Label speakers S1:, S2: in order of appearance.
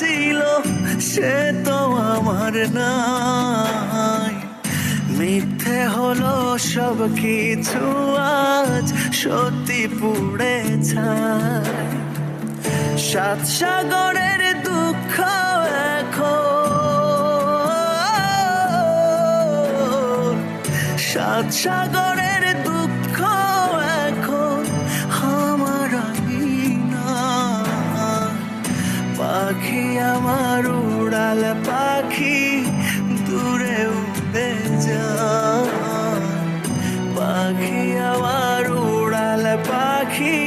S1: ছিল সে তো আমার নাই। মিথ্যে হলো সব কিছু, আজ সত্যি পুড়ে ছাই। সাত সাগরের দুঃখ এখন, সাত সাগরের দুঃখ এখন আমার না। পাখি আমার উড়াল পাখি দূরে উড়ে যায়, পাখি আমার উড়াল পাখি